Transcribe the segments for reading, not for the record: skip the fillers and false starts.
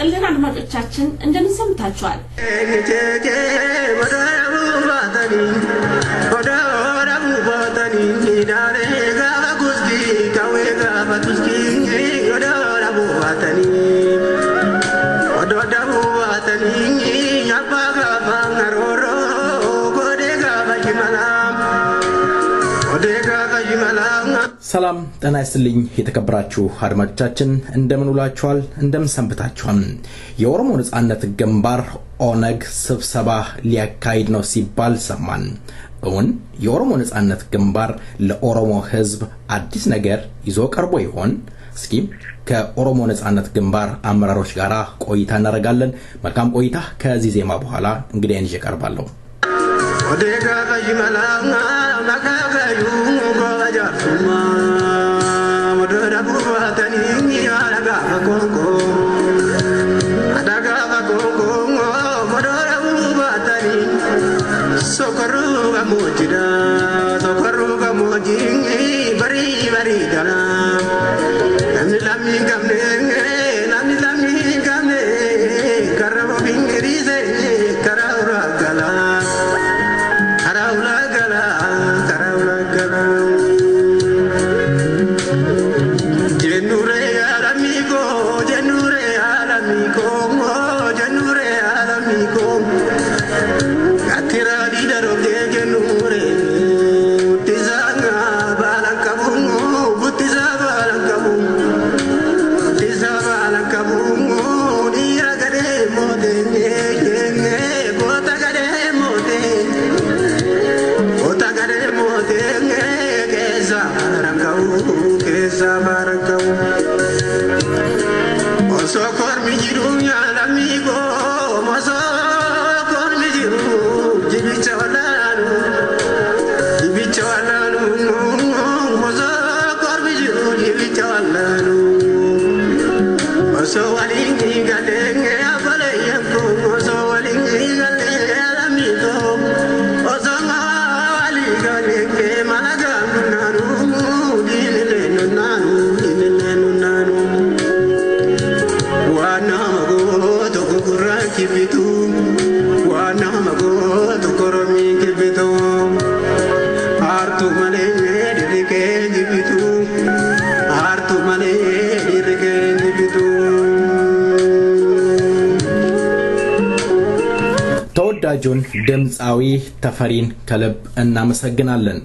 ይስጥልን አድማጮቻችን እንደምን ሰምታችኋል? ሰላም ጤና ይስጥልኝ የተከበራችሁ አድማጮቻችን እንደምን ውላችኋል እንደምን ሰንብታችኋል የኦሮሞ ነጻነት ግንባር ኦነግ ስብሰባ ሊያካሂድ ነው ሲባል ሰማን እውን የኦሮሞ ነጻነት ግንባር ለኦሮሞ ህዝብ አዲስ ነገር ይዞ ቀርቦ ይሆን እስኪ ከኦሮሞ ነጻነት ግንባር አመራሮች ጋራ ቆይታ እናደርጋለን መልካም ቆይታ ከዚህ ዜማ በኋላ እንግዲህ እንጂ ቀርባለሁ ወደጋ ከጅመላና ናካጋዩ ጎባጃቱማ ወደዳ ቡባተኒ ያላጋ ኮንኮ አዳጋ ኮንኮ ወደዳ ቡባተኒ ሶከሩ ጋሞጂዳ ሶከሩ ጋሞጂ በሪ በሪ ዳላ ለሚ ጋምኔ ለሚ ጋምኔ ከረቦ ቢንግሪዜ ከራውራ ጋላ ተወዳጁን ድምጻዊ ተፈሪን ከልብ እናመሰግናለን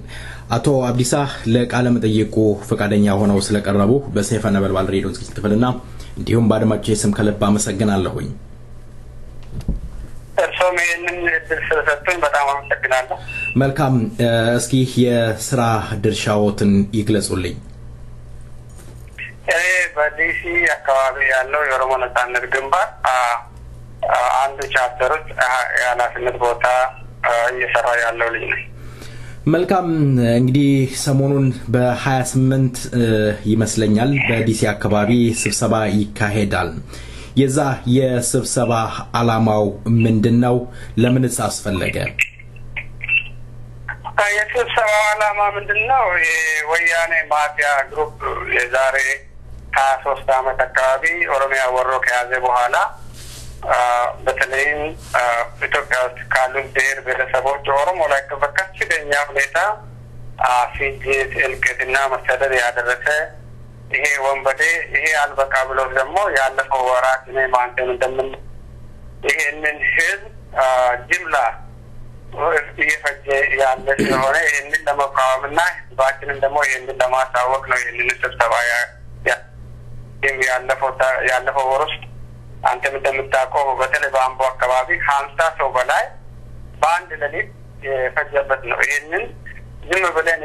አቶ አብዲሳ ለቃለ መጠይቁ ፈቃደኛ ሆነው ስለቀረቡ በሰይፈ ነበልባል ሬዲዮ ዝግጅት ክፍልና እንዲሁም ባድማጮች ስም ከልብ አመሰግናለሁኝ እርሶም ይህንን እድል ስለሰጡኝ በጣም አመሰግናለሁ መልካም እስኪ የሥራ ድርሻዎትን ይግለጹልኝ በዲሲ አካባቢ ያለው የኦሮሞ ነጻነት ግንባር አንድ ቻፕተሮች ያላስነት ቦታ እየሰራ ያለው ልጅ ነው መልካም እንግዲህ ሰሞኑን በ28 ይመስለኛል በዲሲ አካባቢ ስብሰባ ይካሄዳል የዛ የስብሰባ ዓላማው ምንድነው ለምንስ አስፈለገ የስብሰባ ዓላማ ምንድነው ወያኔ ማፊያ ግሩፕ የዛሬ 23 ዓመት አካባቢ ኦሮሚያ ወሮ ከያዘ በኋላ በተለይም ኢትዮጵያ ውስጥ ካሉ ብሔር ብሔረሰቦች ኦሮሞ ላይ ከፍተኛ ሁኔታ ፍጅት እልቂትና መሰደድ ያደረሰ ይሄ ወንበዴ ይሄ አልበቃ ብሎ ደግሞ ያለፈው ወራት ነው ማንተን እንደምን ይሄንን ህዝብ ጅምላ እየፈጀ ያለ ስለሆነ ይሄንን ለመቃወምና ህዝባችንን ደግሞ ይሄንን ለማሳወቅ ነው ይሄንን ስብሰባ ያለፈው ወር ውስጥ አንተም እንደምታውቀው በተለይ በአምቦ አካባቢ 50 ሰው በላይ በአንድ ሌሊት የፈጀበት ነው ይሄንን ዝም ብለን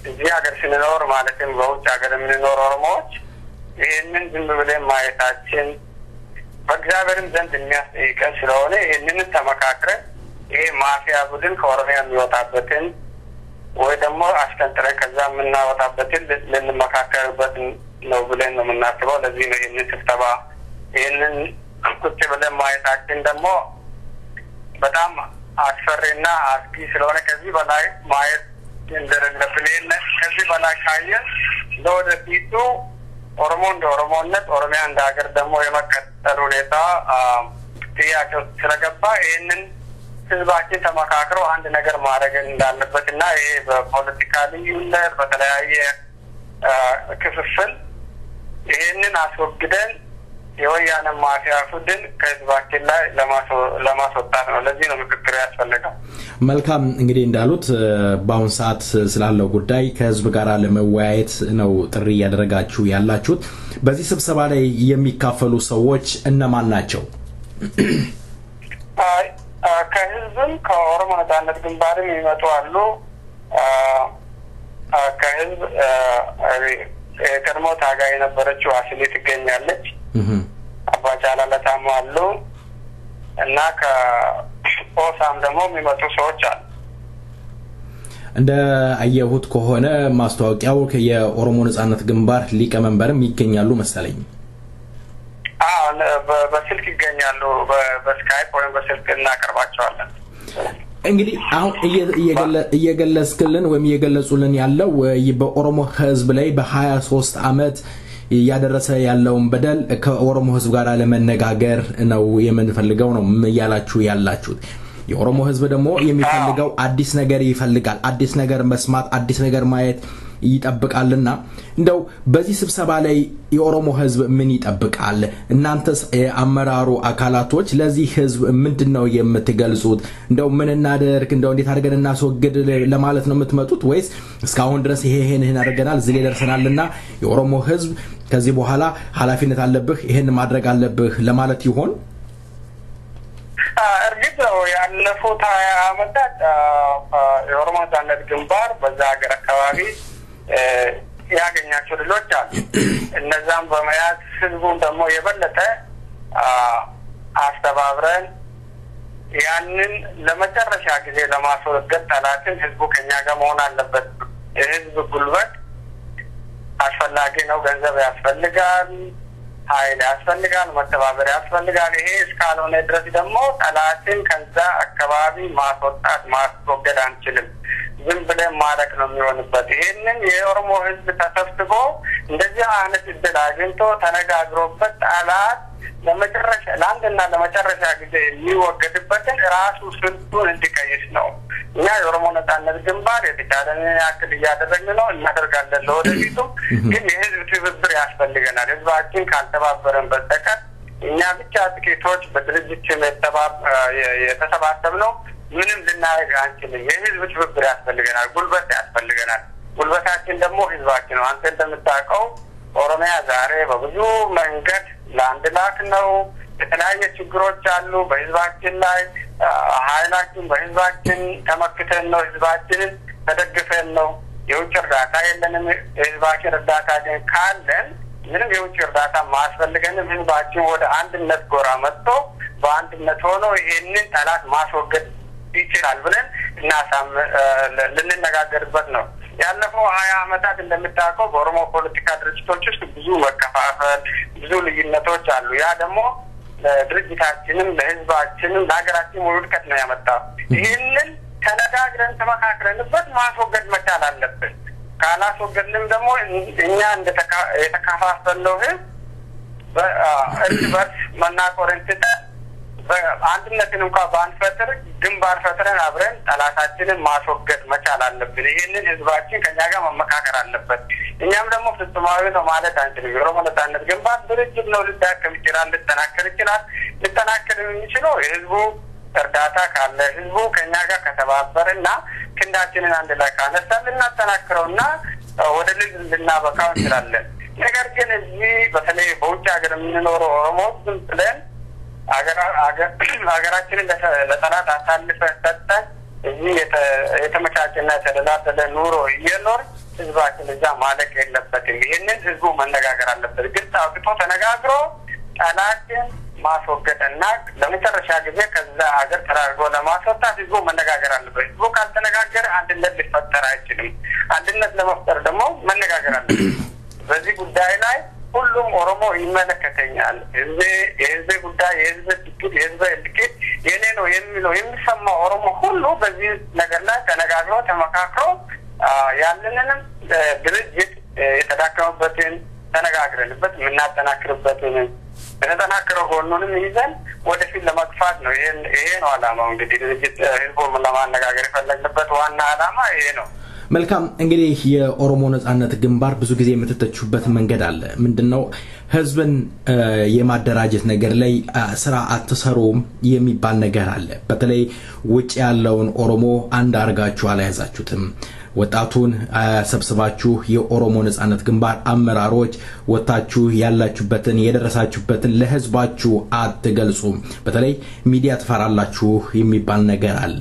እዚህ ሀገር ስንኖር ማለትም በውጭ ሀገር የምንኖር ኦሮሞዎች ይሄንን ዝም ብለን ማየታችን በእግዚአብሔርም ዘንድ የሚያስጠይቀን ስለሆነ ይሄንን ተመካክረን ይሄ ማፊያ ቡድን ከኦሮሚያ የሚወጣበትን ወይ ደግሞ አስከንጥረን ከዛ የምናወጣበትን ልንመካከርበት ነው ብለን ነው የምናስበው ለዚህ ነው ይሄንን ስብሰባ ይሄንን ቁጭ ብለን ማየታችን ደግሞ በጣም አስፈሪና አስጊ ስለሆነ ከዚህ በላይ ማየት እንደሌለብን ከዚህ በላይ ካየን ለወደፊቱ ኦሮሞ እንደ ኦሮሞነት ኦሮሚያ እንደ ሀገር ደግሞ የመቀጠል የመቀጠል ሁኔታ ጥያቄ ስለገባ ይሄንን ህዝባችን ተመካክሮ አንድ ነገር ማድረግ እንዳለበትና ይሄ በፖለቲካ ልዩነት በተለያየ ክፍፍል ይሄንን አስወግደን የወያኔ ማፊያ ቡድን ከህዝባችን ላይ ለማስወጣት ነው። ለዚህ ነው ምክክር ያስፈልጋል። መልካም እንግዲህ እንዳሉት በአሁን ሰዓት ስላለው ጉዳይ ከህዝብ ጋር ለመወያየት ነው ጥሪ ያደረጋችሁ ያላችሁት። በዚህ ስብሰባ ላይ የሚካፈሉ ሰዎች እነማን ናቸው? ከህዝብም ከኦሮሞ ነጻነት ግንባርም ይመጡ አሉ። ከህዝብ ቀድሞ ታጋይ የነበረችው አስሊ ትገኛለች። አባጫላ ለታሙ አሉ እና ከኦሳም ደግሞ የሚመጡ ሰዎች አሉ። እንደ አየሁት ከሆነ ማስተዋወቂያው የኦሮሞ ነጻነት ግንባር ሊቀመንበርም ይገኛሉ መሰለኝ። በስልክ ይገኛሉ። በስካይፕ ወይም በስልክ እናቀርባቸዋለን። እንግዲህ አሁን እየገለጽክልን ወይም እየገለጹልን ያለው በኦሮሞ ህዝብ ላይ በ23 አመት ያደረሰ ያለውን በደል ከኦሮሞ ህዝብ ጋር ለመነጋገር ነው የምንፈልገው ነው ያላችሁ ያላችሁት። የኦሮሞ ህዝብ ደግሞ የሚፈልገው አዲስ ነገር ይፈልጋል። አዲስ ነገር መስማት፣ አዲስ ነገር ማየት ይጠብቃልና እንደው በዚህ ስብሰባ ላይ የኦሮሞ ህዝብ ምን ይጠብቃል? እናንተስ አመራሩ አካላቶች ለዚህ ህዝብ ምንድነው የምትገልጹት? እንደው ምን እናደርግ፣ እንደው እንዴት አድርገን እናስወግድ ለማለት ነው የምትመጡት ወይስ እስካሁን ድረስ ይሄን አድርገናል ዝሌ ደርሰናልና የኦሮሞ ህዝብ ከዚህ በኋላ ኃላፊነት አለብህ ይሄን ማድረግ አለብህ ለማለት ይሆን? እርግጥ ነው ያለፉት 20 አመታት የኦሮሞ ነጻነት ግንባር በዛ ሀገር አካባቢ ያገኛቸው ድሎች አሉ። እነዛም በመያዝ ህዝቡን ደግሞ የበለጠ አስተባብረን ያንን ለመጨረሻ ጊዜ ለማስወገድ ጠላትን ህዝቡ ከኛ ጋር መሆን አለበት። የህዝብ ጉልበት አስፈላጊ ነው። ገንዘብ ያስፈልጋል፣ ኃይል ያስፈልጋል፣ መተባበር ያስፈልጋል። ይሄ እስካልሆነ ድረስ ደግሞ ጠላትን ከዛ አካባቢ ማስወገድ አንችልም። ዝም ብለን ማለቅ ነው የሚሆንበት። ይሄንን የኦሮሞ ህዝብ ተሰብስቦ እንደዚህ አይነት እድል አግኝቶ ተነጋግሮበት ጠላት ለአንድና ለመጨረሻ ጊዜ የሚወገድበትን ራሱ ስልቱን እንዲቀይስ ነው። እኛ የኦሮሞ ነጻነት ግንባር የተቻለንን ያክል እያደረግን ነው፣ እናደርጋለን። ለወደፊቱም ግን የህዝብ ትብብር ያስፈልገናል። ህዝባችን ካልተባበረን በስተቀር እኛ ብቻ ጥቂቶች በድርጅት የተሰባሰብነው ምንም ልናደርግ አንችልም። የህዝብ ትብብር ያስፈልገናል፣ ጉልበት ያስፈልገናል። ጉልበታችን ደግሞ ህዝባችን ነው። አንተ እንደምታውቀው ኦሮሚያ ዛሬ በብዙ መንገድ ለአንድ ላክ ነው። የተለያየ ችግሮች አሉ በህዝባችን ላይ። ኃይላችን በህዝባችን ተመክተን ነው፣ ህዝባችንን ተደግፈን ነው። የውጭ እርዳታ የለንም። የህዝባችን እርዳታ ግን ካለን ምንም የውጭ እርዳታ ማስፈልገንም ህዝባችን ወደ አንድነት ጎራ መጥቶ በአንድነት ሆኖ ይሄንን ጠላት ማስወገድ ይችላል ብለን ልንነጋገርበት ነው። ያለፈው 20 አመታት እንደምታውቀው በኦሮሞ ፖለቲካ ድርጅቶች ውስጥ ብዙ መከፋፈል፣ ብዙ ልዩነቶች አሉ። ያ ደግሞ ለድርጅታችንም ለህዝባችንም ለሀገራችን ውድቀት ነው ያመጣው። ይህንን ተነጋግረን ተመካክረንበት ማስወገድ መቻል አለብን። ካላስወገድንም ደግሞ እኛ የተከፋፈልነው ህዝብ እርስ በርስ መናቆርን ትተን አንድነትን እንኳን ባንፈጥር ግንባር ፈጥረን አብረን ጠላታችንን ማስወገድ መቻል አለብን። ይህንን ህዝባችን ከኛ ጋር መመካከር አለበት። እኛም ደግሞ ፍጹማዊ ነው ማለት አንችልም። የኦሮሞ ነጻነት ግንባር ድርጅት ነው። ሊዳከም ይችላል፣ ሊጠናከር ይችላል። ሊጠናከር የሚችለው የህዝቡ እርዳታ ካለ ህዝቡ ከኛ ጋር ከተባበረና ክንዳችንን አንድ ላይ ካነሳን ልናጠናክረውና ወደ ልጅ ልናበቃው እንችላለን። ነገር ግን እዚህ በተለይ በውጭ ሀገር የምንኖረው ኦሮሞዎች ዝም ብለን ሀገራችንን ለጠላት አሳልፈን ሰጠን እዚህ የተመቻቸና የተደላደለ ኑሮ እየኖር ህዝባችን እዛ ማለቅ የለበትም። ይህንን ህዝቡ መነጋገር አለበት። ግልጽ አውጥቶ ተነጋግሮ ጠላትን ማስወገድና ለመጨረሻ ጊዜ ከዛ ሀገር ተራርጎ ለማስወጣት ህዝቡ መነጋገር አለበት። ህዝቡ ካልተነጋገረ አንድነት ሊፈጠር አይችልም። አንድነት ለመፍጠር ደግሞ መነጋገር አለበት። በዚህ ጉዳይ ላይ ሁሉም ኦሮሞ ይመለከተኛል፣ የህዝብ ጉዳይ፣ የህዝብ ችግር፣ የህዝብ እልቂት የኔ ነው የሚለው የሚሰማው ኦሮሞ ሁሉ በዚህ ነገር ላይ ተነጋግሮ ተመካክሮ ያለንንም ድርጅት የተዳከመበትን ተነጋግረንበት የምናጠናክርበትን ተጠናክረው ጎኑንም ይዘን ወደፊት ለመግፋት ነው። ይሄ ነው ዓላማው። እንግዲህ ድርጅት ህዝቡን ለማነጋገር የፈለግንበት ዋና ዓላማ ይሄ ነው። መልካም እንግዲህ የኦሮሞ ነጻነት ግንባር ብዙ ጊዜ የምትተቹበት መንገድ አለ። ምንድነው ህዝብን የማደራጀት ነገር ላይ ስራ አትሰሩም የሚባል ነገር አለ። በተለይ ውጭ ያለውን ኦሮሞ አንድ አርጋችሁ አላያዛችሁትም። ወጣቱን ሰብስባችሁ የኦሮሞ ነጻነት ግንባር አመራሮች ወጣችሁ ያላችሁበትን የደረሳችሁበትን ለህዝባችሁ አትገልጹም። በተለይ ሚዲያ ትፈራላችሁ የሚባል ነገር አለ።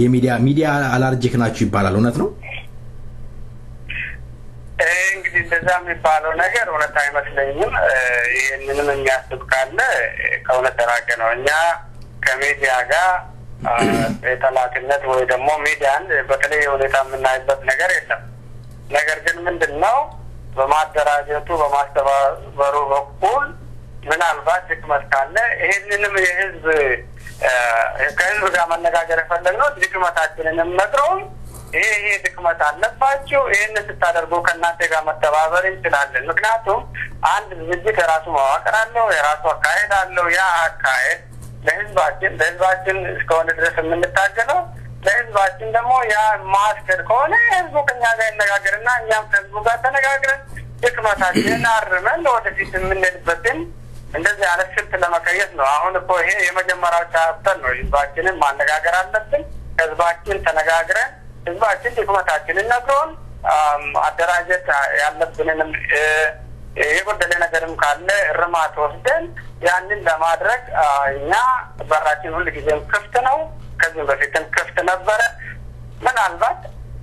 የሚዲያ አላርጂክ ናችሁ ይባላል። እውነት ነው? እንግዲህ እንደዛ የሚባለው ነገር እውነት አይመስለኝም። ይህንንም የሚያስብ ካለ ከእውነት የራቀ ነው። እኛ ከሚዲያ ጋር የጠላትነት ወይ ደግሞ ሚዲያን በተለየ ሁኔታ የምናይበት ነገር የለም። ነገር ግን ምንድነው በማደራጀቱ በማስተባበሩ በኩል ምናልባት ድክመት ካለ ይህንንም የህዝብ ከህዝብ ጋር መነጋገር የፈለግነው ድክመታችንንም ነግረውን ይሄ ድክመት አለባችሁ ይሄን ስታደርጉ ከእናንተ ጋር መተባበር እንችላለን። ምክንያቱም አንድ ድርጅት የራሱ መዋቅር አለው፣ የራሱ አካሄድ አለው። ያ አካሄድ ለህዝባችን እስከሆነ ድረስ የምንታገለው ለህዝባችን ደግሞ ያ ማስከድ ከሆነ ህዝቡ ከኛ ጋር ይነጋገርና እኛም ከህዝቡ ጋር ተነጋግረን ድክመታችንን አርመን ወደፊት የምንሄድበትን እንደዚህ አይነት ስልት ለመቀየስ ነው። አሁን እኮ ይሄ የመጀመሪያው ቻፕተር ነው። ህዝባችንን ማነጋገር አለብን። ህዝባችን ተነጋግረን ህዝባችን ድክመታችንን ነግሮን አደራጀት ያለብንንም የጎደለ ነገርም ካለ እርማት ወስደን ያንን ለማድረግ እኛ በራችን ሁሉ ጊዜም ክፍት ነው። ከዚህ በፊትም ክፍት ነበረ። ምናልባት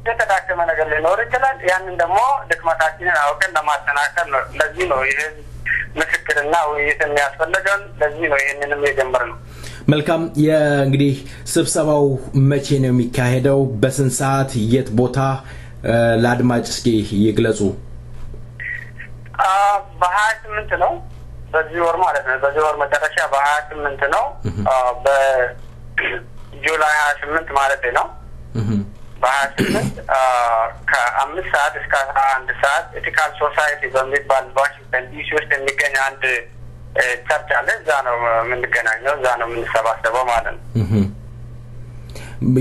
የተዳከመ ነገር ሊኖር ይችላል። ያንን ደግሞ ድክመታችንን አውቀን ለማጠናከር ነው። ለዚህ ነው ይሄ ምክክርና ውይይት የሚያስፈልገን። ለዚህ ነው ይሄንንም የጀመርነው። መልካም እንግዲህ ስብሰባው መቼ ነው የሚካሄደው? በስንት ሰዓት የት ቦታ ለአድማጭ እስኪ ይግለጹ። በ28 ነው በዚህ ወር ማለት ነው። በዚህ ወር መጨረሻ በ28 ነው። በጁላይ 28 ማለት ነው። በ28 ከ5 ሰዓት እስከ 11 ሰዓት ኤቲካል ሶሳይቲ በሚባል ዋሽንግተን ዲሲ ውስጥ የሚገኝ አንድ ቸርች አለ። እዛ ነው የምንገናኘው፣ እዛ ነው የምንሰባሰበው ማለት ነው።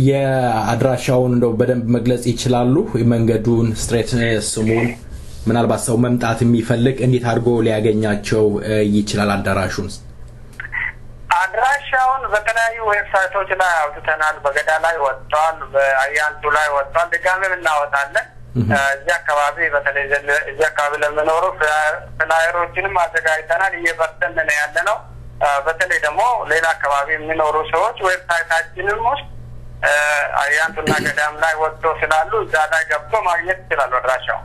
የአድራሻውን እንደው በደንብ መግለጽ ይችላሉ? መንገዱን፣ ስትሬት ስሙን፣ ምናልባት ሰው መምጣት የሚፈልግ እንዴት አድርጎ ሊያገኛቸው ይችላል? አድራሻውን በተለያዩ ዌብሳይቶች ላይ አውጥተናል። በገዳ ላይ ወጥቷል፣ በአያንቱ ላይ ወጥቷል። ድጋሜም እናወጣለን። እዚህ አካባቢ በተለይ እዚህ አካባቢ ለሚኖሩ ፍላየሮችንም አዘጋጅተናል። እየበተን ነው ያለነው። በተለይ ደግሞ ሌላ አካባቢ የሚኖሩ ሰዎች ዌብሳይታችንም ውስጥ አያንቱና ገዳም ላይ ወጥቶ ስላሉ እዛ ላይ ገብቶ ማግኘት ይችላሉ አድራሻው።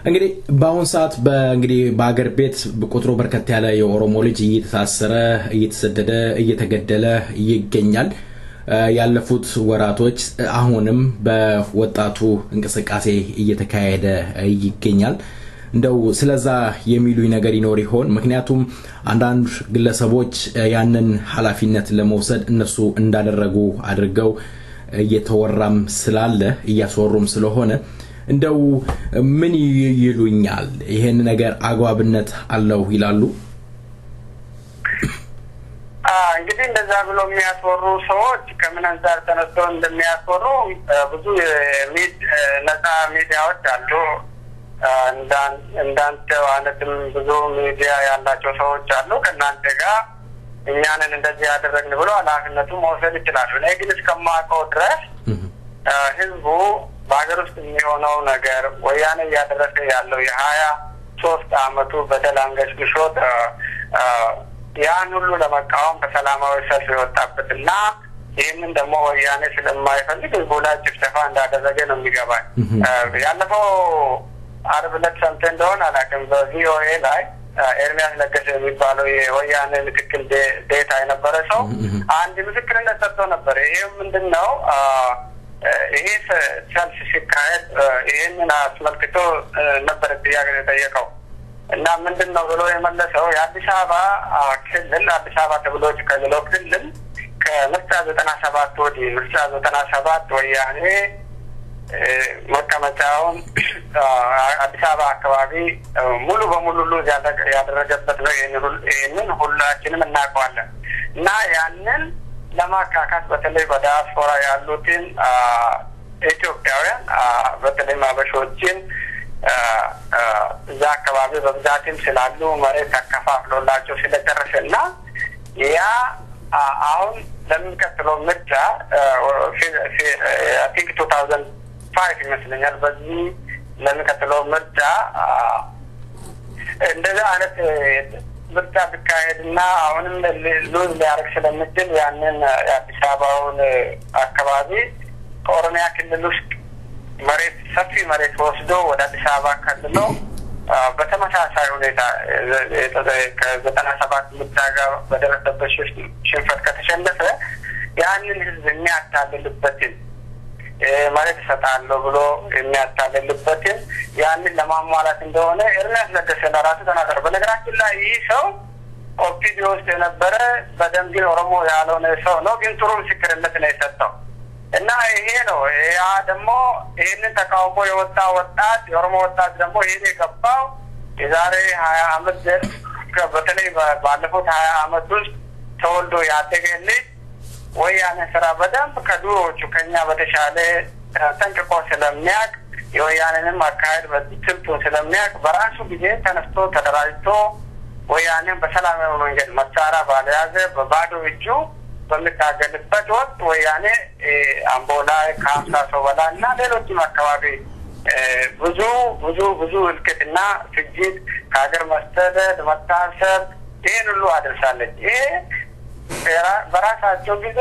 እንግዲህ በአሁን ሰዓት እንግዲህ በአገር ቤት ቁጥሩ በርከት ያለ የኦሮሞ ልጅ እየተሳሰረ እየተሰደደ እየተገደለ ይገኛል። ያለፉት ወራቶች አሁንም በወጣቱ እንቅስቃሴ እየተካሄደ ይገኛል። እንደው ስለዛ የሚሉኝ ነገር ይኖር ይሆን? ምክንያቱም አንዳንድ ግለሰቦች ያንን ኃላፊነት ለመውሰድ እነሱ እንዳደረጉ አድርገው እየተወራም ስላለ እያስወሩም ስለሆነ እንደው ምን ይሉኛል? ይሄን ነገር አግባብነት አለው ይላሉ? እንግዲህ እንደዛ ብሎ የሚያስወሩ ሰዎች ከምን አንፃር ተነስተው እንደሚያስወሩ ብዙ ነፃ ሚዲያዎች አሉ። እንዳንተ አይነትም ብዙ ሚዲያ ያላቸው ሰዎች አሉ። ከእናንተ ጋር እኛንን እንደዚህ ያደረግን ብሎ ኃላፊነቱን መውሰድ ይችላሉ። እኔ ግን እስከማውቀው ድረስ ህዝቡ በሀገር ውስጥ የሚሆነው ነገር ወያኔ እያደረሰ ያለው የ23 አመቱ በደል አንገሽግሾት ያን ሁሉ ለመቃወም በሰላማዊ ሰልፍ የወጣበትና ይህንን ደግሞ ወያኔ ስለማይፈልግ ህዝቡ ላይ ጭፍጨፋ እንዳደረገ ነው የሚገባኝ። ያለፈው ዓርብ ዕለት ሰምተህ እንደሆነ አላውቅም፣ በቪኦኤ ላይ ኤርሚያስ ለገሰ የሚባለው የወያኔ ምክትል ዴታ የነበረ ሰው አንድ ምስክርነት ሰጥቶ ነበር። ይሄው ምንድነው ይሄ ሰልፍ ሲካሄድ ይህንን አስመልክቶ ነበር ጥያቄ የጠየቀው እና ምንድነው ብሎ የመለሰው የአዲስ አበባ ክልል አዲስ አበባ ተብሎ ከሌላው ክልል ከምርጫ 97 ወዲህ ምርጫ 97 ወያኔ መቀመጫውን አዲስ አበባ አካባቢ ሙሉ በሙሉ ሉዝ ያደረገበት ነው። ይሄንን ሁላችንም እናውቀዋለን እና ያንን ለማካካስ በተለይ በዲያስፖራ ያሉትን ኢትዮጵያውያን በተለይ ማበሾችን እዛ አካባቢ በብዛትም ስላሉ መሬት ተከፋፍሎላቸው ስለጨረሰና ያ አሁን ለሚቀጥለው ምርጫ I think 2005 ይመስለኛል በዚህ ለሚቀጥለው ምርጫ እንደዛ አይነት ምርጫ ቢካሄድና አሁንም ሉዝ ሊያደርግ ስለሚችል ያንን የአዲስ አበባውን አካባቢ ከኦሮሚያ ክልል ውስጥ መሬት ሰፊ መሬት ወስዶ ወደ አዲስ አበባ ከልሎ በተመሳሳይ ሁኔታ ከ97 ምርጫ ጋር በደረሰበት ሽንፈት ከተሸነፈ ያንን ህዝብ የሚያታልልበትን መሬት እሰጣለሁ ብሎ የሚያታልልበትን ያንን ለማሟላት እንደሆነ ኤርሚያስ ለገሰ ለራሱ ተናገረ። በነገራችን ላይ ይህ ሰው ኦፒዲዮ ውስጥ የነበረ በደንብ ግን ኦሮሞ ያልሆነ ሰው ነው፣ ግን ጥሩ ምስክርነት ነው የሰጠው እና ይሄ ነው። ያ ደግሞ ይህንን ተቃውሞ የወጣ ወጣት የኦሮሞ ወጣት ደግሞ ይሄን የገባው የዛሬ 20 ዓመት በተለይ ባለፉት 20 ዓመት ውስጥ ተወልዶ ያደገ ልጅ ወያኔ ስራ በደንብ ከድሮዎቹ ከኛ በተሻለ ጠንቅቆ ስለሚያውቅ የወያኔንም አካሄድ በትክክል ስለሚያውቅ በራሱ ጊዜ ተነስቶ ተደራጅቶ ወያኔን በሰላማዊ መንገድ መሳሪያ ባልያዘ በባዶ እጁ በሚታገልበት ወቅት ወያኔ አምቦ ላይ ከ50 ሰው በላይ እና ሌሎችም አካባቢ ብዙ እልቂትና ፍጅት ከሀገር መሰደድ መታሰር ይህን ሁሉ አድርሳለች። ይሄ በራሳቸው ጊዜ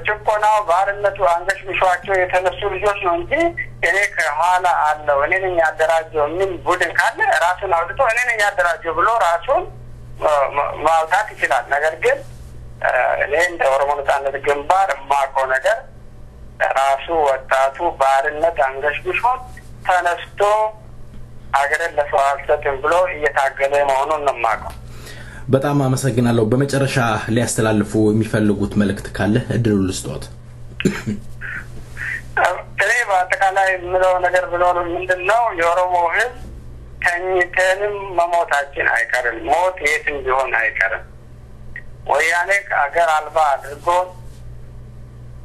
ጭቆናው ባርነቱ አንገሽግሿቸው የተነሱ ልጆች ነው እንጂ እኔ ከኋላ አለው እኔ ነኝ ያደራጀው ምን ቡድን ካለ ራሱን አውጥቶ እኔ ነኝ ያደራጀው ብሎ ራሱን ማውጣት ይችላል። ነገር ግን እኔ እንደ ኦሮሞ ነጻነት ግንባር የማውቀው ነገር ራሱ ወጣቱ ባርነት አንገሽግሾት ተነስቶ ሀገርን ለሰው አልሰጥም ብሎ እየታገለ መሆኑን ነው የማውቀው። በጣም አመሰግናለሁ። በመጨረሻ ሊያስተላልፉ የሚፈልጉት መልእክት ካለ እድሉ ልስጥዎት። እኔ በአጠቃላይ የምለው ነገር ብኖር ምንድነው የኦሮሞ ህዝብ ተኝተንም መሞታችን አይቀርም፣ ሞት የትም ቢሆን አይቀርም። ወያኔ አገር አልባ አድርጎ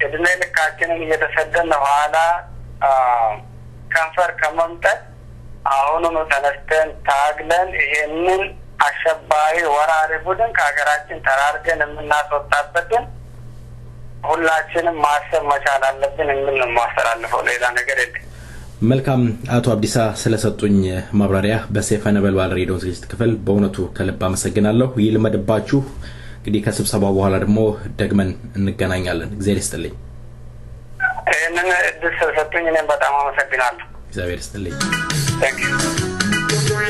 እድሜ ልካችንን እየተሰደን ኋላ ከንፈር ከመምጠት አሁኑኑ ተነስተን ታግለን ይሄንን አሸባሪ ወራሪ ቡድን ከሀገራችን ተራርገን የምናስወጣበትን ሁላችንም ማሰብ መቻል አለብን የሚል ነው የማስተላልፈው። ሌላ ነገር የለም። መልካም አቶ አብዲሳ ስለሰጡኝ ማብራሪያ በሰይፈ ነበልባል ሬዲዮ ዝግጅት ክፍል በእውነቱ ከልብ አመሰግናለሁ። ይልመድባችሁ። እንግዲህ ከስብሰባው በኋላ ደግሞ ደግመን እንገናኛለን። እግዚአብሔር ይስጥልኝ። ይህንን እድል ስለሰጡኝ እኔም በጣም አመሰግናለሁ። እግዚአብሔር ይስጥልኝ። Thank you.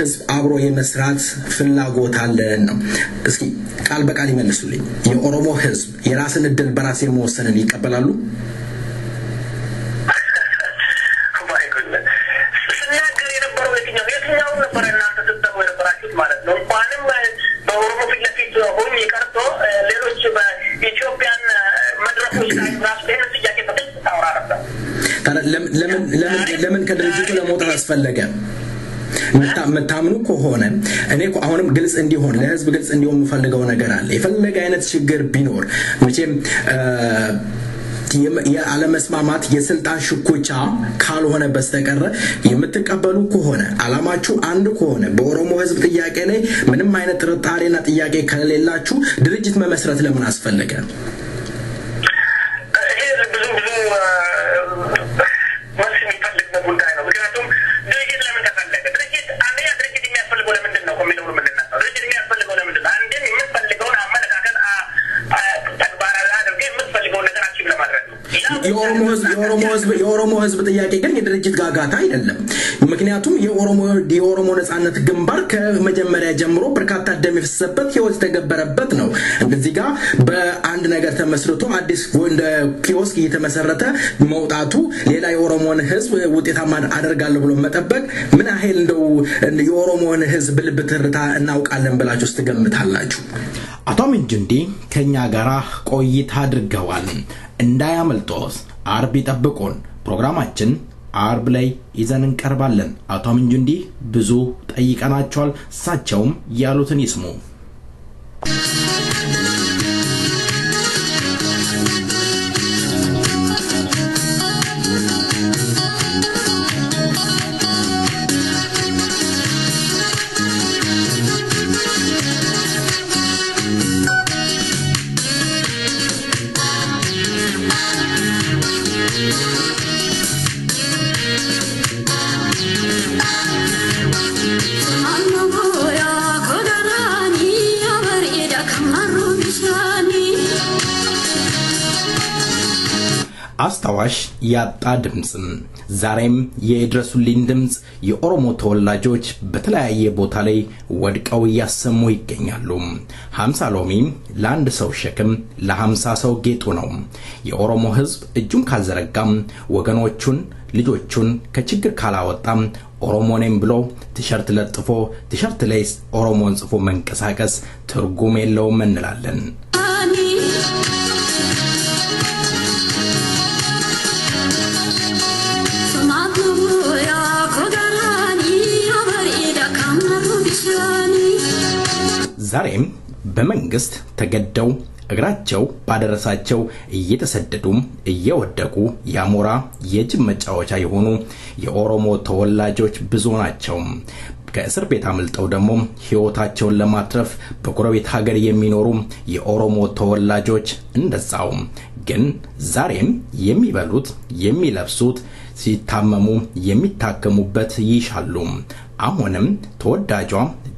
ህዝብ አብሮ የመስራት ፍላጎት አለን ነው እስኪ ቃል በቃል ይመልሱልኝ የኦሮሞ ህዝብ የራስን እድል በራስ የመወሰንን ይቀበላሉ ለምን ከድርጅቱ ለመውጣት አስፈለገ መታምኑ ከሆነ እኔ አሁንም ግልጽ እንዲሆን ለህዝብ ግልጽ እንዲሆን የምፈልገው ነገር አለ የፈለገ አይነት ችግር ቢኖር መቼም የዓለመስማማት የስልጣን ሽኩቻ ካልሆነ በስተቀር የምትቀበሉ ከሆነ አላማችሁ አንድ ከሆነ በኦሮሞ ህዝብ ጥያቄ ላይ ምንም አይነት ጥርጣሬና ጥያቄ ከሌላችሁ ድርጅት መመስረት ለምን አስፈለገ የኦሮሞ ህዝብ ጥያቄ ግን የድርጅት ጋጋታ አይደለም ምክንያቱም የኦሮሞ ነጻነት ግንባር ከመጀመሪያ ጀምሮ በርካታ ደም የፈሰሰበት ህይወት ተገበረበት ነው እንደዚህ ጋር በአንድ ነገር ተመስርቶ አዲስ እንደ ኪዮስክ እየተመሰረተ መውጣቱ ሌላ የኦሮሞን ህዝብ ውጤታማ አደርጋለሁ ብሎ መጠበቅ ምን ያህል እንደው የኦሮሞን ህዝብ ልብ ትርታ እናውቃለን ብላችሁ ስትገምታላችሁ አቶ ምንጅንዲ ከኛ ጋራ ቆይታ አድርገዋል እንዳያመልጦስ አርብ ይጠብቁን ፕሮግራማችን አርብ ላይ ይዘን እንቀርባለን አቶ ምንጅንዲ ብዙ ጠይቀናቸዋል ሳቸውም ያሉትን ይስሙ አስተዋሽ ያጣ ድምጽ ዛሬም የድረሱልኝ ድምጽ የኦሮሞ ተወላጆች በተለያየ ቦታ ላይ ወድቀው ያሰሙ ይገኛሉ 50 ሎሚ ለአንድ ሰው ሸክም ለ50 ሰው ጌጡ ነው የኦሮሞ ህዝብ እጁን ካልዘረጋም ወገኖቹን ልጆቹን ከችግር ካላወጣም ኦሮሞኔም ብሎ ቲሸርት ለጥፎ ቲሸርት ላይ ኦሮሞን ጽፎ መንቀሳቀስ ትርጉም የለውም እንላለን ዛሬም በመንግስት ተገደው እግራቸው ባደረሳቸው እየተሰደዱም እየወደቁ ያሞራ የጅብ መጫወቻ የሆኑ የኦሮሞ ተወላጆች ብዙ ናቸው ከእስር ቤት አመልጠው ደግሞ ህይወታቸውን ለማትረፍ በጎረቤት ሀገር የሚኖሩ የኦሮሞ ተወላጆች እንደዛው ግን ዛሬም የሚበሉት የሚለብሱት ሲታመሙ የሚታከሙበት ይሻሉ አሁንም ተወዳጇ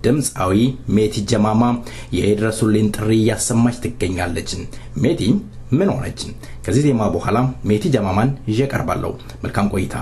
ድምጻዊ ሜቲ ጀማማ የድረሱልኝ ጥሪ ያሰማች ትገኛለች ሜቲ ምን ሆነች ከዚህ ዜማ በኋላ ሜቲ ጀማማን ይቀርባለው መልካም ቆይታ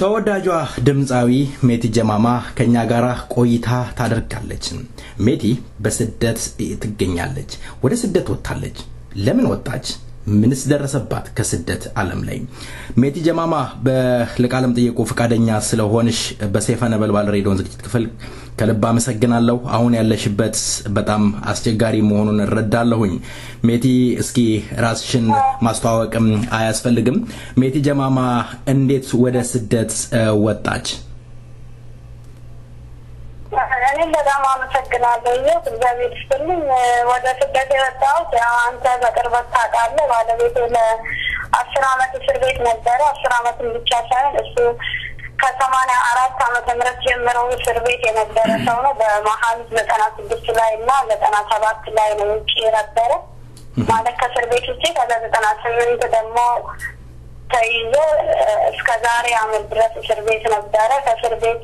ተወዳጇ ድምጻዊ ሜቲ ጀማማ ከኛ ጋራ ቆይታ ታደርጋለች ሜቲ በስደት ትገኛለች ወደ ስደት ወጣለች ለምን ወጣች ምንስ ደረሰባት ከስደት ዓለም ላይ ሜቲ ጀማማ በለቃለም ጥየቁ ፍቃደኛ ስለሆንሽ በሰይፈ ነበልባል ሬዲዮ ዝግጅት ክፍል ከልብ አመሰግናለሁ አሁን ያለሽበት በጣም አስቸጋሪ መሆኑን እረዳለሁኝ ሜቲ እስኪ ራስሽን ማስተዋወቅም አያስፈልግም ሜቲ ጀማማ እንዴት ወደ ስደት ወጣች እኔ በጣም አመሰግናለሁ እግዚአብሔር ይስጥልኝ ወደ ስደት የወጣሁት አንተ በቅርበት ታውቃለህ ባለቤቴ 10 ዓመት እስር ቤት ነበረ 10 ዓመት ብቻ ሳይሆን እሱ ከ84 ዓመተ ምህረት ጀምሮ እስር ቤት የነበረ ሰው ነው በመሃል 96 ላይ እና 97 ላይ ነው የነበረ ማለት ከእስር ቤት ውጪ ከ98 ደግሞ ተይዞ እስከ ዛሬ አመት ድረስ እስር ቤት ነበረ ከእስር ቤት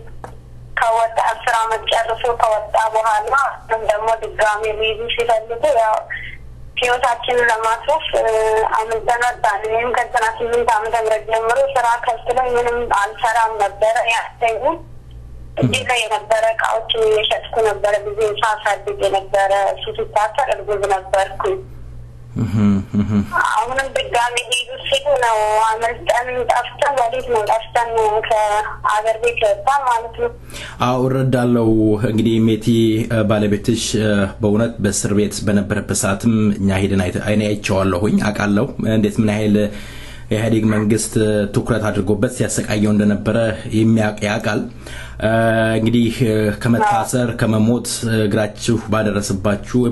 ከወጣ 10 ዓመት ጨርሶ ከወጣ በኋላ ደግሞ ድጋሚ ሊይዙ ሲፈልጉ ያው ህይወታችንን ለማትረፍ አመንተናል እኔም ከ98 ዓመተ ምህረት ጀምሮ ስራ ከስለኝ ምንም አልሰራም ነበር ያስተኝ እዚህ ላይ የነበረ እቃዎችን እየሸጥኩ ነበር ብዙ ሳሳድግ የነበረ ሲታሰር እርጉዝ ነበርኩ አሁንም ድጋሚ ሊይዙ ሲሉ ነው አመልጠን ጠፍተን ወዴት ነው ጠፍተን ከአገር ቤት ወጣ ማለት ነው አውርዳለው እንግዲህ ሜቲ ባለቤትሽ በእውነት በእስር ቤት በነበረበት ሰዓትም እኛ ሄደን አይቻለሁኝ አቃለው እንዴት ምን ያህል የኢህአዴግ መንግስት ትኩረት አድርጎበት ሲያሰቃየው እንደነበረ የሚያውቃል እንግዲህ ከመታሰር ከመሞት እግራችሁ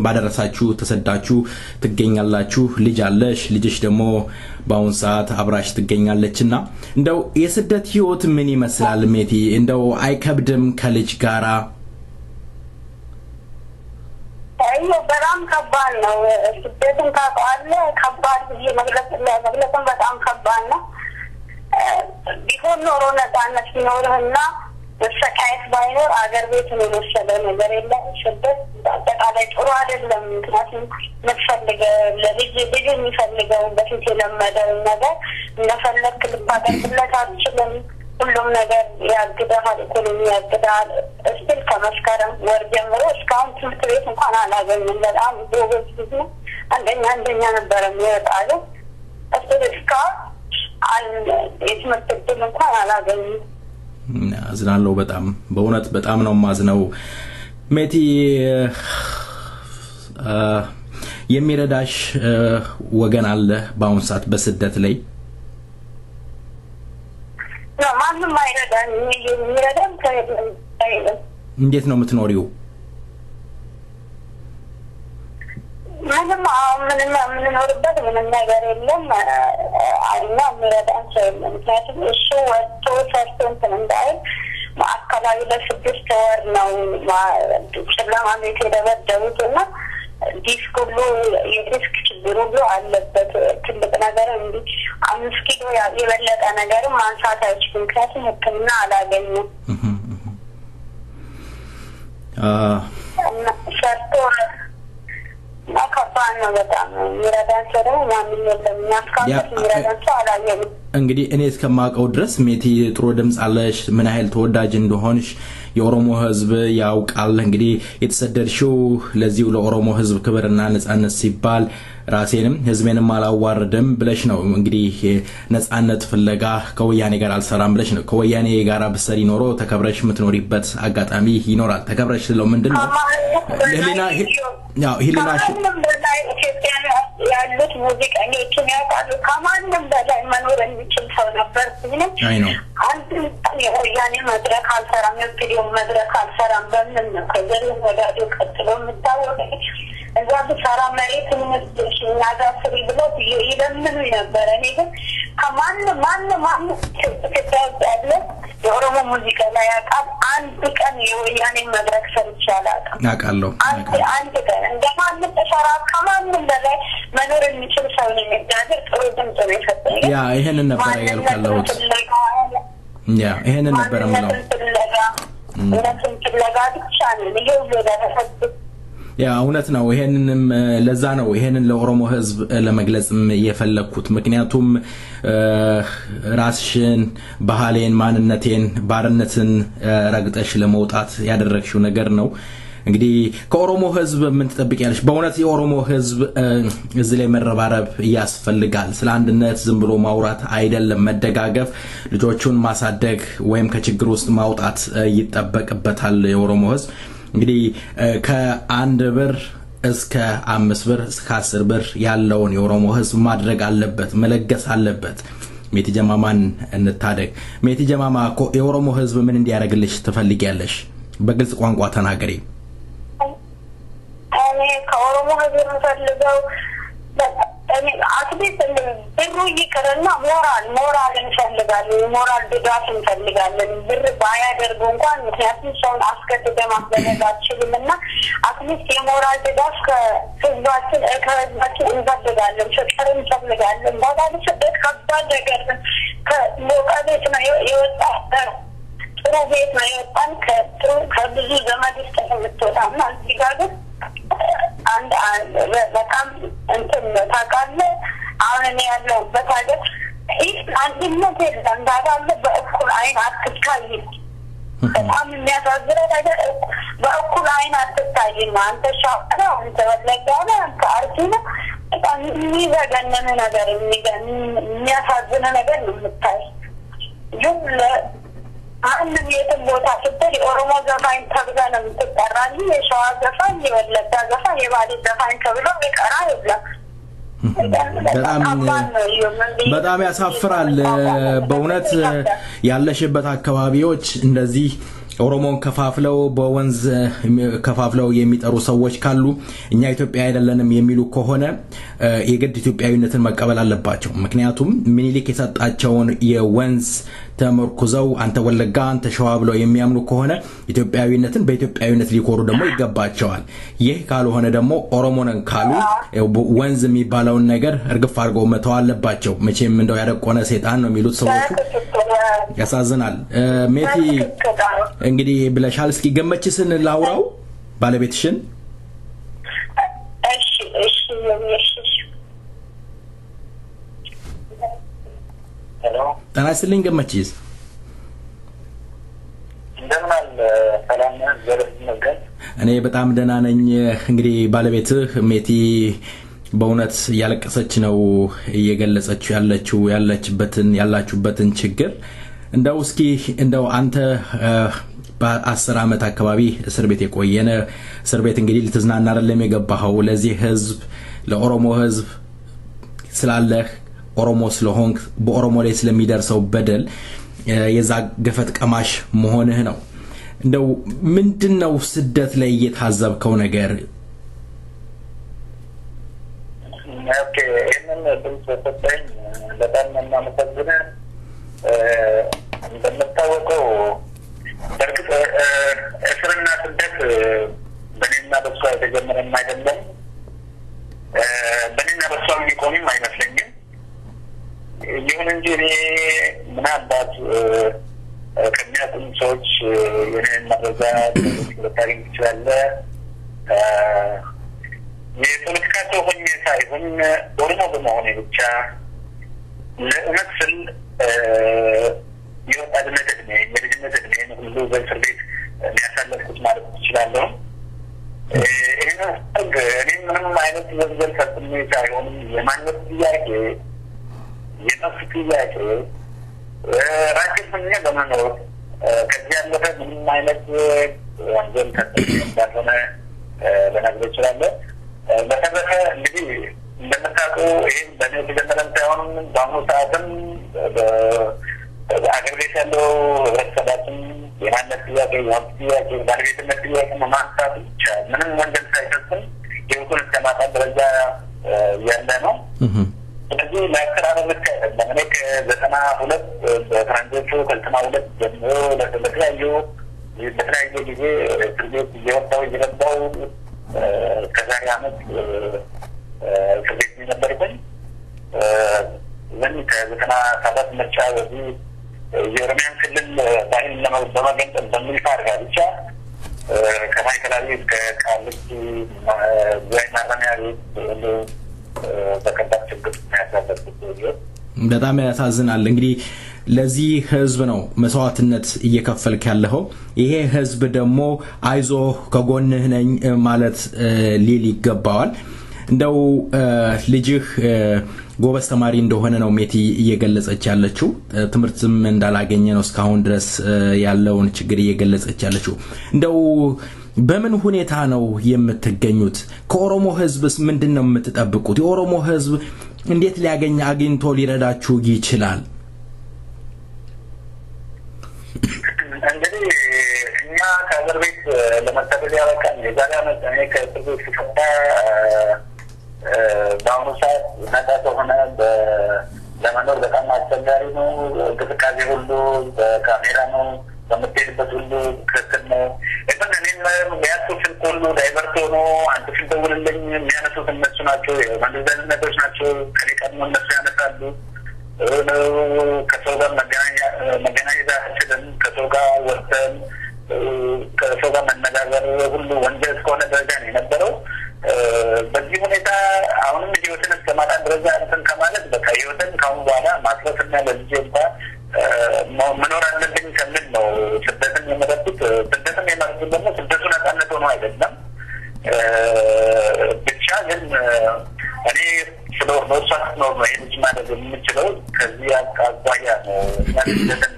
ባደረሳችሁ ተሰዳችሁ ትገኛላችሁ ልጅ አለሽ ልጅሽ ደግሞ ባውን ሰዓት አብራሽ ትገኛለችና እንደው የስደት ህይወት ምን ይመስላል ሜቲ እንደው አይከብድም ከልጅ ጋራ በጣም ከባድ ነው ስደትን ካቋለ ከባድ መግለጽም በጣም ከባድ ነው ቢሆን ኖሮ ነፃነት ቢኖርና በሰቃይት ባይኖር አገር ቤት ነው መሰለ ነገር የለም ስደት አጠቃላይ ጥሩ አይደለም ምክንያቱም መፈልገ ለልጅ የሚፈልገው በፊት የለመደው ነገር እንደፈለክ ልታደርግለት አትችልም ሁሉም ነገር ያግዳል ኢኮኖሚ ያግዳል እስቲል ከመስከረም ወር ጀምሮ እስካሁን ትምህርት ቤት እንኳን አላገኘም በጣም ጎበዝ ልጅ ነው አንደኛ ነበር የሚወጣው እስቲል እስካሁን የትምህርት ዕድል እንኳን አላገኘም አዝናለሁ በጣም በእውነት በጣም ነው ማዝነው ሜቲ የሚረዳሽ ወገን አለ ባውን ሰዓት በስደት ላይ ማንም አይረዳኝ የሚረዳኝ ከየለም እንዴት ነው የምትኖሪው ምንም ኖርበት ምንም ነገር የለም አይና የሚረዳኝ ሰው የለም ምክንያቱም እሱ ወጥቶ ሰርቶን እንዳይል ማዕከላዊ ለ6 ወር ነው ጨለማ ቤት የደበደቡትና ዲስኩሉ የዲስክ ችግሩ አለበት ትልቅ ነገር እንዴ 5 ኪሎ የበለጠ ነገር ማንሳት አይችልም ምክንያቱም ህክምና አላገኘም ሰርቶ ከባድ ነው በጣም የሚረዳን ሰው ደግሞ ማንም የለም የሚያስካፍል የሚረዳን ሰው አላየንም እንግዲህ እኔ እስከማውቀው ድረስ ሜቲ ጥሩ ድምጽ አለሽ ምን ያህል ተወዳጅ እንደሆንሽ የኦሮሞ ህዝብ ያውቃል እንግዲህ የተሰደድሽው ለዚሁ ለኦሮሞ ህዝብ ክብርና ነጻነት ሲባል ራሴንም ህዝቤንም አላዋርደም ብለሽ ነው እንግዲህ ነጻነት ፍለጋ ከወያኔ ጋር አልሰራም ብለሽ ነው ከወያኔ ጋር በሰሪ ኖሮ ተከብረሽ ምትኖሪበት አጋጣሚ ይኖራል ተከብረሽ ለው ምንድነው ሄሊና ኢትዮጵያ ያሉት ሙዚቀኞችን ያውቃሉ ከማንም በላይ መኖር የሚችል ሰው ነበር አንድ የወያኔ መድረክ አልሰራም የቪዲዮ መድረክ አልሰራም በምን ነው ከዘሩ ወዳጆ ቀጥሎ የምታወቀ እዛ በሰራ መሬት ምንድነው ያጋፍሪ ብሎ ይለምኑ ነበር እኔ ግን ከማንም ኢትዮጵያ ያለ የኦሮሞ ሙዚቃ ላይ ያውቃል አንድ ቀን የወያኔ መድረክ ሰርቻለሁ አውቃለሁ አንድ ቀን እንደማንም ተሰራ ከማንም በላይ መኖር የሚችል ሰው ነው የሚያደርግ ጥሩ ድምጽ ነው የሰጠኝ ያ ይሄንን ነበር ያልኩት ያ ይሄንን ነበር ማለት እነሱን ፍለጋ ብቻ ነው ይሄው ለደረሰት ያ እውነት ነው ይሄንንም ለዛ ነው ይሄንን ለኦሮሞ ህዝብ ለመግለጽም የፈለኩት ምክንያቱም ራስሽን ባህሌን ማንነቴን ባርነትን ረግጠሽ ለመውጣት ያደረግሽው ነገር ነው እንግዲህ ከኦሮሞ ህዝብ ምን ተጠብቂያለሽ በእውነት የኦሮሞ ህዝብ እዚህ ላይ መረባረብ ያስፈልጋል ስለ አንድነት ዝም ብሎ ማውራት አይደለም መደጋገፍ ልጆቹን ማሳደግ ወይም ከችግር ውስጥ ማውጣት ይጠበቅበታል የኦሮሞ ህዝብ እንግዲህ ከ1 ብር እስከ 5 ብር እስከ 10 ብር ያለውን የኦሮሞ ህዝብ ማድረግ አለበት መለገስ አለበት ሜቲ ጀማማን እንታደግ ሜቲ ጀማማ የኦሮሞ ህዝብ ምን እንዲያደርግልሽ ትፈልጊያለሽ በግልጽ ቋንቋ ተናገሪ እኔ ከኦሮሞ ህዝብ ፈልገው አትሊስት ብሩ ይቅርና ሞራል እንፈልጋለን ሞራል ድጋፍ እንፈልጋለን ብር ባያደርጉ እንኳን ምክንያቱም ሰውን አስከትደ ማስደረግ አትችልምና አትሊስት የሞራል ድጋፍ ከህዝባችን እንፈልጋለን ፍቅር እንፈልጋለን ባባሉ ስደት ከባድ ነገር ከሞቃቤት ነው የወጣ ጥሩ ቤት ነው የወጣን ከብዙ ዘመድ ውስጥ የምትወጣና እዚህ ጋር ግን አንድ በጣም እንትን ታውቃለህ አሁን እኔ ያለሁበት ሀገር አንድነት የለም እንዳለ በእኩል አይን አትታይም በጣም የሚያሳዝነው ነገር በእኩል አይን አትታይም አንተ ሻፍራ አንተ ወለጋና አንተ አርቲና በጣም የሚዘገነን ነገር የሚያሳዝን ነገር ነው የምታይ ግን አንድ የትም ቦታ ስትል የኦሮሞ ዘፋኝ ተብላ ነው የምትጠራኝ የሸዋ ዘፋኝ የወለጋ ዘፋኝ የባሌ ዘፋኝ ተብሎ ይቀራ የለም በጣም ያሳፍራል በእውነት ያለሽበት አካባቢዎች እንደዚህ ኦሮሞን ከፋፍለው በወንዝ ከፋፍለው የሚጠሩ ሰዎች ካሉ እኛ ኢትዮጵያ አይደለንም የሚሉ ከሆነ የግድ ኢትዮጵያዊነትን መቀበል አለባቸው ምክንያቱም ምኒልክ የሰጣቸውን የወንዝ ተመርኩዘው አንተ ወለጋ አንተ ሸዋ ብለው የሚያምኑ ከሆነ ኢትዮጵያዊነትን በኢትዮጵያዊነት ሊኮሩ ደግሞ ይገባቸዋል ይህ ካልሆነ ደግሞ ኦሮሞነን ካሉ ወንዝ የሚባለውን ነገር እርግፍ አድርገው መተው አለባቸው መቼም እንደው ያደቆነ ሰይጣን ነው የሚሉት ሰዎች ያሳዝናል ሜቲ እንግዲህ ብለሻል እስኪ ገመችስን ላውራው ባለቤትሽን እሺ ሄሎ ተናስልኝ ገመችስ እንደምን ሰላም ዘርዝነገር እኔ በጣም ደህና ነኝ እንግዲህ ባለቤትህ ሜቲ በእውነት ያለቀሰች ነው እየገለጸችው ያላችሁበትን ችግር እንደው እስኪ እንደው አንተ በ10 አመት አካባቢ እስር ቤት የቆየነ እስር ቤት እንግዲህ ልትዝናና አይደለም የገባኸው ለዚህ ህዝብ ለኦሮሞ ህዝብ ስላለህ ኦሮሞ ስለሆንክ በኦሮሞ ላይ ስለሚደርሰው በደል የዛ ገፈት ቀማሽ መሆንህ ነው እንደው ምንድነው ስደት ላይ የታዘብከው ነገር ኦኬ እነን ድምጽ ተሰጠኝ በጣም እናመሰግነ እንደምታወቀው በርግጥ እስርና ስደት በእኔና በሷ የተጀመረም አይደለም በእኔና በሷ የሚቆምም አይመስለኝም ይሁን እንጂ እኔ ምናልባት ከሚያውቁም ሰዎች የኔን መረጃ ልታገኝ ትችላለህ የፖለቲካ ሰው ሆኜ ሳይሆን ኦሮሞ በመሆኔ ብቻ ለእውነት ስል የወጣትነት ዕድሜ የልጅነት ዕድሜ ሁሉ በእስር ቤት የሚያሳለፍኩት ማለት ትችላለሁ ይህን ህግ እኔ ምንም አይነት ወንጀል ፈጽሜ ሳይሆን የማንነት ጥያቄ የነፍስ ጥያቄ ራሴን ሆኜ በመኖር ከዚህ ያለፈ ምንም አይነት ወንጀል ፈጽሜ እንዳልሆነ ልነግርህ እችላለሁ በተረፈ እንግዲህ እንደምታውቀው ይህም በእኔ የተጀመረም ሳይሆን በአሁኑ ሰዓትም በአገር ቤት ያለው ህብረተሰባችን የማንነት ጥያቄ የመብት ጥያቄ ባለቤትነት ጥያቄ ማንሳት ብቻ ምንም ወንጀል ሳይፈጽም ህይወቱን እስከማጣት ደረጃ ያለ ነው ስለዚህ ለአስተዳደር ልክ አይደለም እኔ ከ92 በፈረንጆቹ ከ92 ጀምሮ በተለያየ ጊዜ እስር ቤት እየወጣሁ እየገባሁ ከዛሬ አመት እስር ቤት ነበርኩኝ ከ97 ምርጫ በዚህ የኦሮሚያን ክልል ባህል በመገንጠል በሚል ታርጋ ብቻ ከማዕከላዊ እስከ ቃሊቲ ዛይ ማረሚያ ቤት በከባድ ችግር ያሳለፍኩት በጣም ያሳዝናል እንግዲህ ለዚህ ህዝብ ነው መስዋዕትነት እየከፈልክ ያለው ይሄ ህዝብ ደግሞ አይዞ ከጎንህ ነኝ ማለት ሊል ይገባዋል እንደው ልጅህ ጎበዝ ተማሪ እንደሆነ ነው ሜቲ እየገለጸች ያለችው ትምርትም እንዳላገኘ ነው እስካሁን ድረስ ያለውን ችግር እየገለጸች ያለችው እንደው በምን ሁኔታ ነው የምትገኙት ከኦሮሞ ህዝብስ ምንድነው የምትጠብቁት የኦሮሞ ህዝብ እንዴት አግኝቶ ሊረዳችሁ ይችላል እንግዲህ እኛ ከሀገር ቤት ለመሰደድ ያበቃን የዛሬ አመት እኔ ከእስር ቤት ስፈታ በአሁኑ ሰዓት ነጻ አስቸጋሪ ነው እንቅስቃሴ ሁሉ በካሜራ ነው በመጤበት ሁሉ ክርክር ነው እኔም የሚያሱት ሁሉ ዳይቨርት ሆኖ አንተ ሲደውልልኝ የሚያነሱት እነሱ ናቸው የመንግስት ነገሮች ናቸው ከሪቀድሞ እነሱ ያነሳሉ ከሰው ጋር መገናኘት አችልም ከሰው ጋር ወርተን ከሰው ጋር መነጋገር ሁሉ ወንጀል እስከሆነ ደረጃ ነው የነበረው በዚህ ሁኔታ አሁንም ህይወትን እስከማጣት ደረጃ እንትን ከማለት በቃ ህይወትን ካሁን በኋላ ማጥፋትና ለልጅ እንኳን መኖር አለብኝ ከምን ነው ስደትን የመረጡት ስደትን የመረጡት ደግሞ ስደቱን ነፃነት ሆኖ አይደለም ብቻ ግን እኔ ስለሆነ ወሳት ነው ይሄን ማለት የምችለው ከዚህ አቋያ ነው ስደትን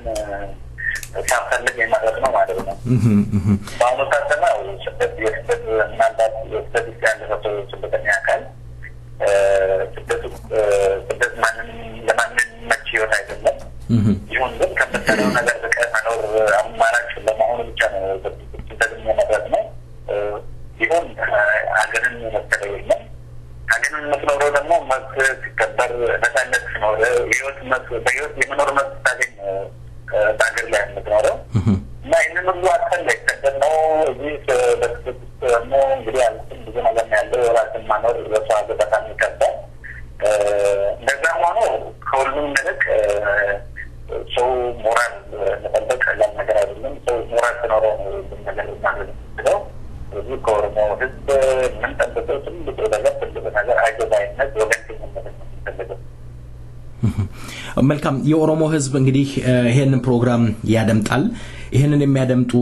ሳፈልግ የማለት ነው ማለት ነው ባሁኑ ታተማ ስደት የስደት ምናልባት የስደት ያለፈው ስደተኛ አካል ስደት ማንም ለማንም መቼ ይወት አይደለም ይሁን ግን ከመሰለው ነገር በቀር መኖር አማራጭ ለመሆኑ ብቻ ነው ስደትን የመረጥ ነው ይሁን ሀገርን መሰለው የለም ሀገርን መስኖረው ደግሞ መብት ሲከበር ነፃነት ሲኖር በህይወት የመኖር መብት ታገኝ በሀገር ላይ የምትኖረው እና ይህንን ሁሉ አካል ላይ ተቀደም ነው እዚህ ደግሞ እንግዲህ አልስም ብዙ ነገር ያለው ራስን ማኖር በሷ በጣም ይከብዳል እንደዛም ሆኖ ከሁሉም ንልቅ ሰው ሞራል መጠበቅ ቀላል ነገር አይደለም ሰው ሞራል ሲኖረው ነው ነገር ማለት ነው እዚህ ከኦሮሞ ህዝብ የምንጠብቀው ትልቅ ነገር አይገባይነት ወገንተኝነት ነው የሚፈልገው መልካም የኦሮሞ ህዝብ እንግዲህ ይሄንን ፕሮግራም ያደምጣል ይሄንን የሚያደምጡ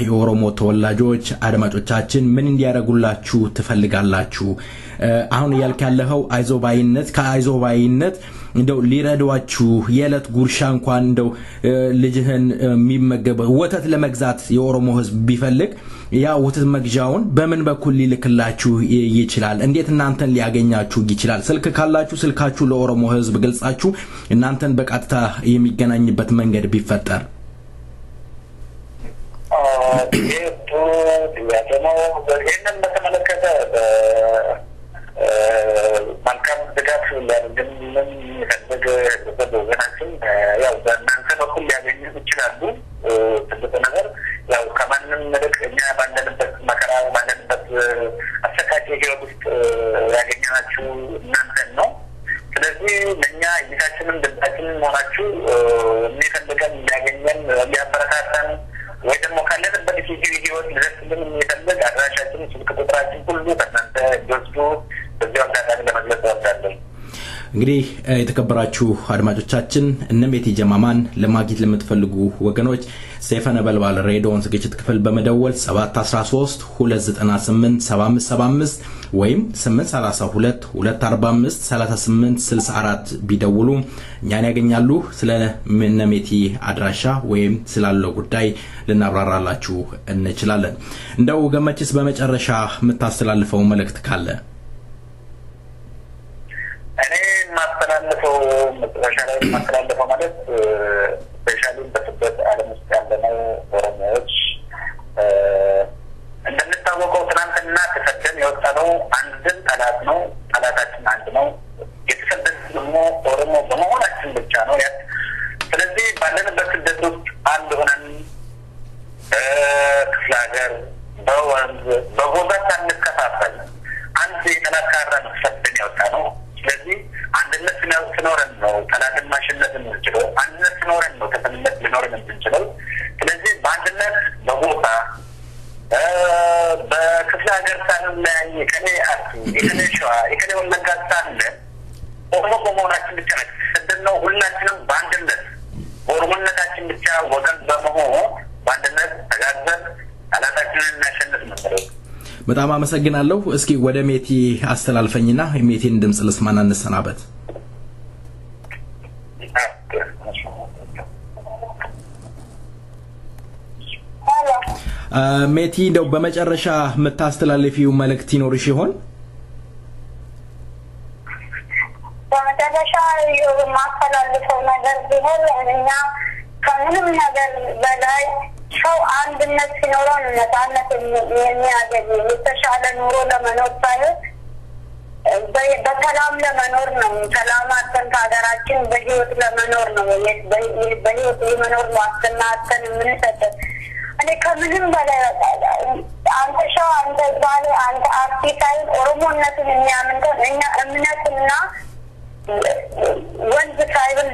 የኦሮሞ ተወላጆች አድማጮቻችን ምን እንዲያደርጉላችሁ ትፈልጋላችሁ አሁን ያልካለኸው አይዞባይነት ከአይዞባይነት እንደው ሊረዷችሁ የለት ጉርሻ እንኳን እንደው ልጅህን የሚመገብ ወተት ለመግዛት የኦሮሞ ህዝብ ቢፈልግ ያ ወተት መግዣውን በምን በኩል ሊልክላችሁ ይችላል እንዴት እናንተን ሊያገኛችሁ ይችላል ስልክ ካላችሁ ስልካችሁ ለኦሮሞ ህዝብ ገልጻችሁ እናንተን በቀጥታ የሚገናኝበት መንገድ ቢፈጠር ይህንን በተመለከተ መልካም ድጋፍ ሊያደርግልን የሚፈልግ ወገናችን ያው በእናንተ በኩል ሊያገኙ ይችላሉ ትልቅ ነገር ያው ከማንም ምልክ እኛ ባለንበት መከራ ባለንበት አሰቃቂ ህይወት ውስጥ ያገኘናችሁ እናንተን ነው ስለዚህ ለእኛ እይታችንን ድምፃችንን መሆናችሁ የሚፈልገን ሊያገኘን ሊያበረታታን ወይ ደግሞ ካለንበት ህይወት ሊደርስልን የሚፈልግ አድራሻችን ስልክ ቁጥራችን ሁሉ ከእናንተ እንዲወስዱ በዚያው አጋጣሚ ለመግለጽ እወዳለሁ እንግዲህ የተከበራችሁ አድማጮቻችን እነሜቴ ጀማማን ለማግኘት ለምትፈልጉ ወገኖች ሰይፈ ነበልባል ሬዲዮን ዝግጅት ክፍል በመደወል 713 298 7575 ወይም 832 245 3864 ቢደውሉ እኛን ያገኛሉ ስለ እነሜቴ አድራሻ ወይም ስላለው ጉዳይ ልናብራራላችሁ እንችላለን እንደው ገመችስ በመጨረሻ የምታስተላልፈው መልእክት ካለ ማስተላለፈው ማለት ስፔሻሊ በስደት ዓለም ውስጥ ያለነው ኦሮሞዎች እንደምታወቀው ትናንትና ተሰደን የወጣነው አንድን ጠላት ነው ጠላታችን አንድ ነው የተሰደን ደግሞ ኦሮሞ በመሆናችን ብቻ ነው ስለዚህ ባለንበት ስደት ውስጥ አንድ ሆነን ክፍለ ሀገር በወንዝ በጎዛ ሳንከፋፈል አንድ የጠላካራ ነው ተሰደን የወጣነው ስለዚህ አንድነት ሲኖረን ነው ጠላትን ማሸነፍ የምንችለው አንድነት ሲኖረን ነው ተፈንነት ሊኖረን የምንችለው ስለዚህ በአንድነት በቦታ በክፍለ ሀገር ሳንለያይ ከኔ አርቱ የከኔ ሸዋ የከኔ ወለጋ ሳንለ ኦሮሞ በመሆናችን ብቻ ነው ሁላችንም በአንድነት በኦሮሞነታችን ብቻ ወገን በመሆን በአንድነት ተጋግዘን ጠላታችንን እናሸንፍ ነው በጣም አመሰግናለሁ እስኪ ወደ ሜቲ አስተላልፈኝና ሜቲን ድምጽ ለስማና እንሰናበት ሜቲ እንደው በመጨረሻ መታስተላልፊው መልእክት ይኖርሽ ይሆን በመጨረሻ ማስተላልፈው ነገር ቢሆን እኛ ከምንም ነገር በላይ ሰው አንድነት ሲኖረው ነፃነት የሚያገኝ የተሻለ ኑሮ ለመኖር ሳይሆን በታ በሰላም ለመኖር ነው ሰላማችን ሀገራችን በህይወት ለመኖር ነው በህይወት የመኖር ዋስትናችን ምንሰጥ እኔ ከምንም በላይ አንተ ሻው አንተ ባለ አንተ አርቲካል ኦሮሞነትን የሚያምንተው እኛ እምነትና ወንዝ ሳይብል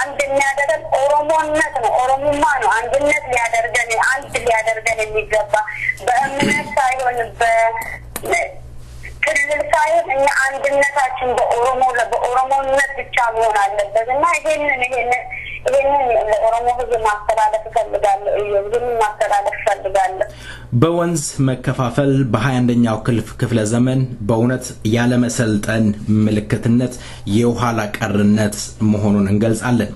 አንድ የሚያደርገን ኦሮሞነት ነው ኦሮሞማ ነው አንድነት ሊያደርገን አንድ ሊያደርገን የሚገባ በእምነት ሳይሆን በክልል ሳይሆን እኛ አንድነታችን በኦሮሞነት ብቻ መሆን አለበት እና ይሄንን ለኦሮሞ ህዝብ ማስተላለፍ ፈልጋለሁ ይሄንን ማስተላለፍ ፈልጋለሁ በወንዝ መከፋፈል በ21ኛው ክፍለ ዘመን በእውነት ያለ መሰልጠን ምልክትነት የውሃላ ቀርነት መሆኑን እንገልጻለን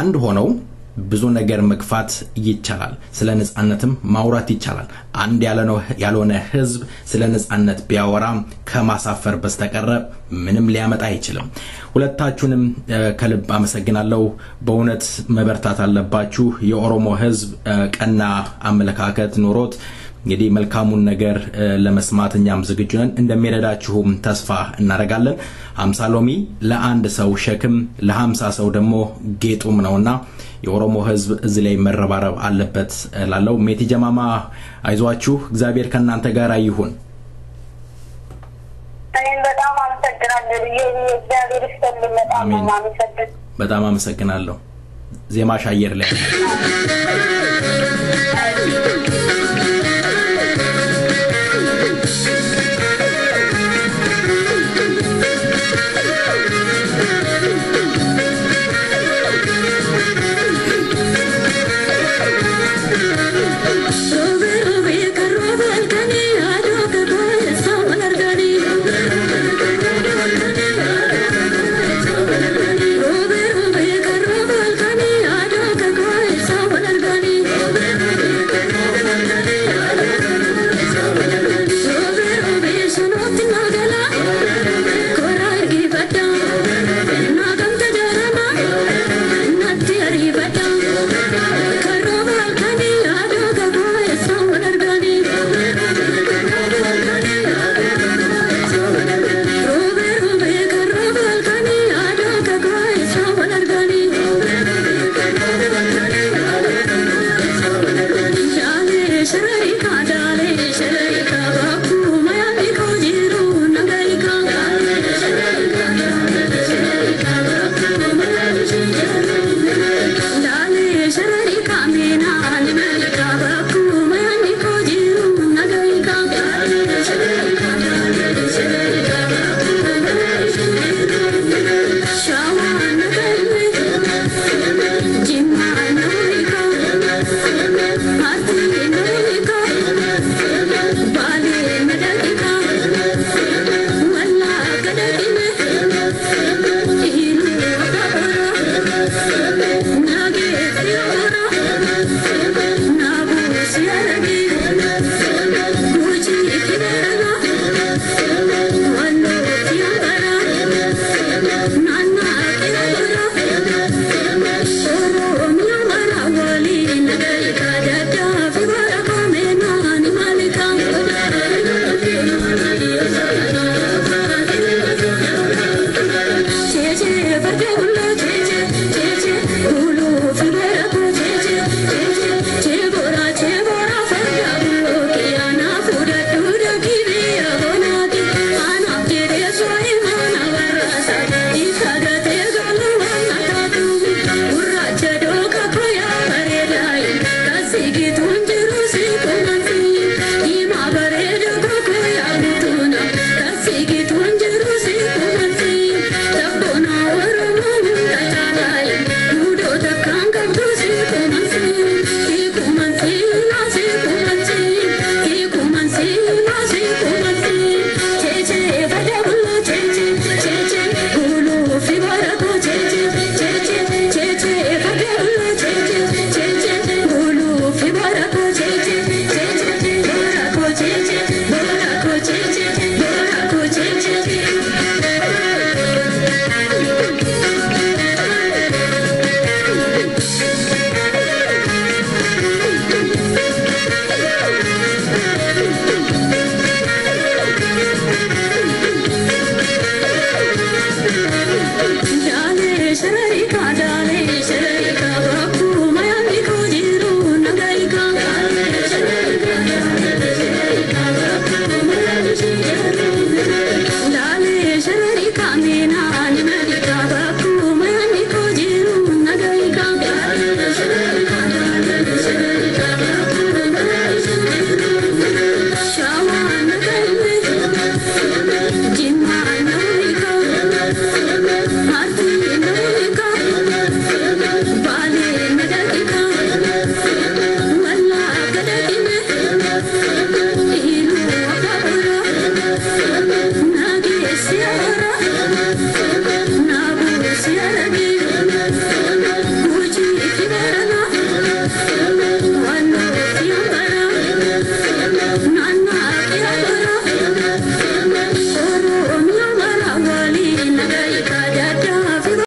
አንድ ሆነው ብዙ ነገር መግፋት ይቻላል ስለ ነጻነትም ማውራት ይቻላል አንድ ያልሆነ ህዝብ ስለ ነጻነት ቢያወራ ከማሳፈር በስተቀር ምንም ሊያመጣ አይችልም ሁለታችሁንም ከልብ አመሰግናለሁ በእውነት መበርታት አለባችሁ የኦሮሞ ህዝብ ቀና አመለካከት ኖሮት እንግዲህ መልካሙን ነገር ለመስማትኛም ዝግጁ ነን እንደሚረዳችሁም ተስፋ እናደርጋለን 50 ሎሚ ለአንድ ሰው ሸክም ለ50 ሰው ደግሞ ጌጡም ነውና የኦሮሞ ህዝብ እዚ ላይ መረባረብ አለበት ላለው ሜቲ ጀማማ አይዟችሁ እግዚአብሔር ከናንተ ጋር ይሁን በጣም አመሰግናለሁ እግዚአብሔር ይስጥልኝ በጣም አመሰግናለሁ ዜማ ሻየር ላይ